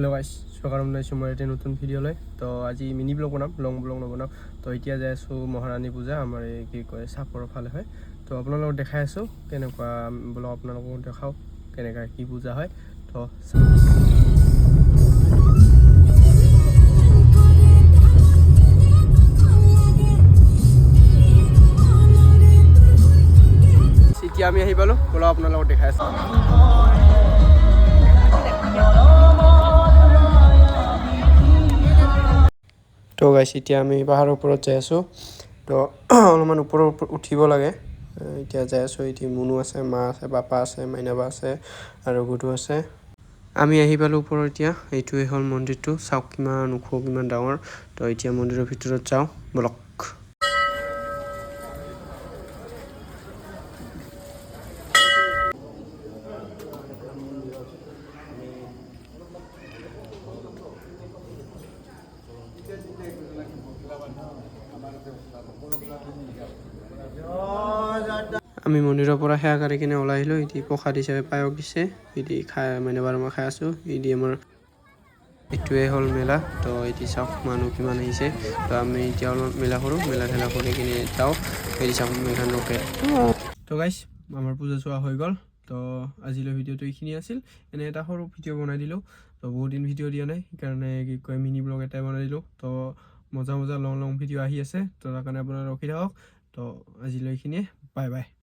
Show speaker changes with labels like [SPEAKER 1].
[SPEAKER 1] hello guys स्वागतम जनाइছোঁ মই এটা নতুন ভিডিঅ'লৈ তো আজি মিনি ব্লগ বনাম লং ব্লগ নবনাম তো এতিয়া যাই আছোঁ মহাৰাণী পূজা আমাৰ এই কি কয় চাপৰৰ ফালে হয় তো আপোনালোকক দেখাই আছোঁ কেনেকুৱা ব্লগ আপোনালোকক দেখাও কেনেকুৱা কি পূজা হয় তো এতিয়া আমি আহি পালোঁ ব্লগ আপোনালোকক দেখাই আছোঁ তো গাইছ এতিয়া আমি পাহাৰৰ ওপৰত যাই আছোঁ তো অলপমান ওপৰৰ উঠিব লাগে এতিয়া যাই আছোঁ এতিয়া মুনু আছে মা আছে বাপা আছে মাইনাবা আছে আৰু গুডু আছে আমি আহি পালোঁ ওপৰত এতিয়া এইটোৱে হ'ল মন্দিৰটো চাওক কিমান ওখ কিমান ডাঙৰ তো এতিয়া মন্দিৰৰ ভিতৰত যাওঁ বলক আমি মন্দিৰৰ পৰা সেৱা কৰি কিনে ওলাই আহিলোঁ এতিয়া প্ৰসাদ হিচাপে পায়স দিছে এতিয়া খাই মানে বাৰ মই খাই আছোঁ এতিয়া আমাৰ এইটোৱে হ'ল মেলা তো এতিয়া চাওক মানুহ কিমান আহিছে তো আমি এতিয়া অলপ মেলা কৰোঁ মেলা ঠেলা কৰি কিনে যাওঁ এতিয়া চাওক মেঘান ৰখে তো গাইছ আমাৰ পূজা চোৱা হৈ গ'ল তো আজিলৈ ভিডিঅ'টো এইখিনি আছিল এনে এটা সৰু ভিডিঅ' বনাই দিলোঁ তো বহুত দিন ভিডিঅ' দিয়া নাই সেইকাৰণে কি কয় মিনি ব্লগ এটাই বনাই দিলোঁ তো মজা লং ভিডিঅ' আহি আছে তো তাৰ কাৰণে আপোনালোকে ৰখি থাকক তো আজিলৈ এইখিনিয়ে বাই বাই